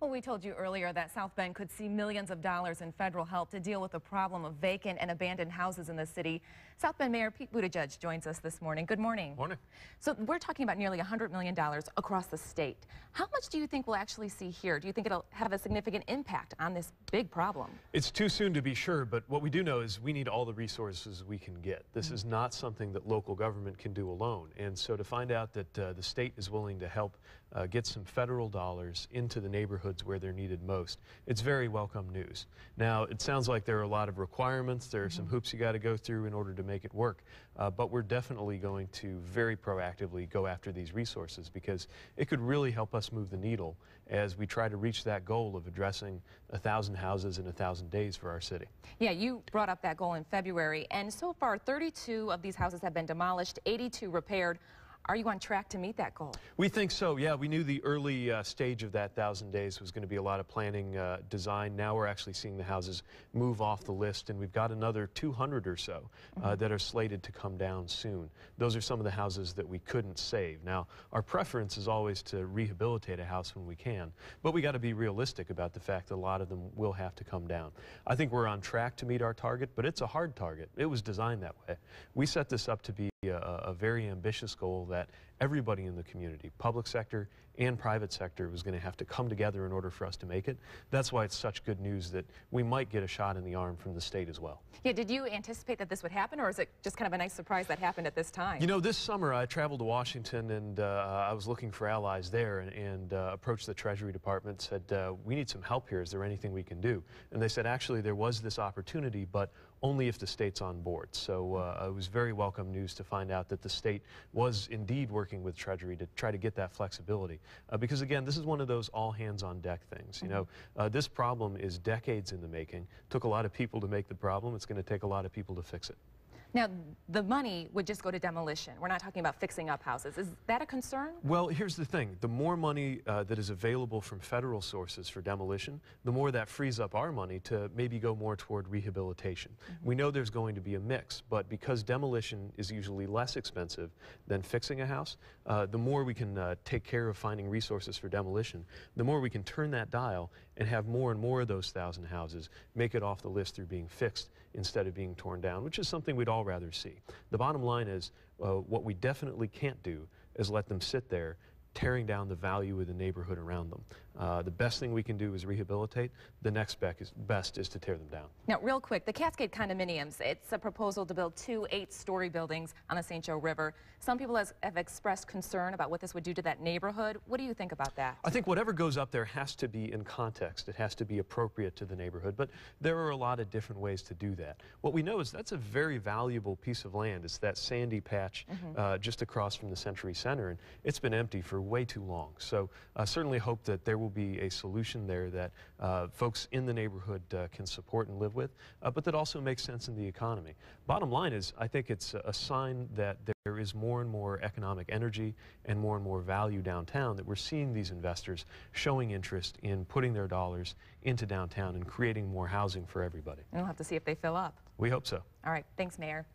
Well, we told you earlier that South Bend could see millions of dollars in federal help to deal with the problem of vacant and abandoned houses in the city. South Bend Mayor Pete Buttigieg joins us this morning. Good morning. Morning. So we're talking about nearly $100 million across the state. How much do you think we'll actually see here? Do you think it'll have a significant impact on this big problem? It's too soon to be sure, but what we do know is we need all the resources we can get. This is not something that local government can do alone. And so to find out that the state is willing to help get some federal dollars into the neighborhoods where they're needed most, it's very welcome news. Now, it sounds like there are a lot of requirements. There are some hoops you got to go through in order to make it work. But we're definitely going to very proactively go after these resources because it could really help us move the needle as we try to reach that goal of addressing 1,000 houses in 1,000 days for our city. Yeah, you brought up that goal in February, and so far 32 of these houses have been demolished, 82 repaired. Are you on track to meet that goal? We think so, yeah. We knew the early stage of that 1,000 days was going to be a lot of planning, design. Now we're actually seeing the houses move off the list, and we've got another 200 or so that are slated to come down soon. Those are some of the houses that we couldn't save. Now, our preference is always to rehabilitate a house when we can, but we got to be realistic about the fact that a lot of them will have to come down. I think we're on track to meet our target, but it's a hard target. It was designed that way. We set this up to be a very ambitious goal that everybody in the community, public sector and private sector, was going to have to come together in order for us to make it. That's why it's such good news that we might get a shot in the arm from the state as well. Yeah, did you anticipate that this would happen, or is it just kind of a nice surprise that happened at this time? You know, this summer I traveled to Washington, and I was looking for allies there, and approached the Treasury Department, said, we need some help here. Is there anything we can do? And they said, actually, there was this opportunity, but only if the state's on board. So it was very welcome news to find out that the state was indeed working with Treasury to try to get that flexibility. Because again, this is one of those all hands on deck things. You know, this problem is decades in the making. Took a lot of people to make the problem. It's going to take a lot of people to fix it. Now, the money would just go to demolition. We're not talking about fixing up houses. Is that a concern? Well, here's the thing. The more money that is available from federal sources for demolition, the more that frees up our money to maybe go more toward rehabilitation. We know there's going to be a mix, but because demolition is usually less expensive than fixing a house, the more we can take care of finding resources for demolition, the more we can turn that dial and have more and more of those 1,000 houses make it off the list through being fixed instead of being torn down, which is something we'd all rather see. The bottom line is what we definitely can't do is let them sit there tearing down the value of the neighborhood around them. The best thing we can do is rehabilitate. The next best is to tear them down. Now, real quick, the Cascade condominiums, it's a proposal to build 2 8-story buildings on the St. Joe River. Some people have expressed concern about what this would do to that neighborhood. What do you think about that? I think whatever goes up there has to be in context. It has to be appropriate to the neighborhood, but there are a lot of different ways to do that. What we know is that's a very valuable piece of land. It's that sandy patch just across from the Century Center, and it's been empty for way too long. So I certainly hope that there will be a solution there that folks in the neighborhood can support and live with, but that also makes sense in the economy. Bottom line is, I think it's a sign that there is more and more economic energy and more value downtown, that we're seeing these investors showing interest in putting their dollars into downtown and creating more housing for everybody. And we'll have to see if they fill up. We hope so. All right. Thanks, Mayor.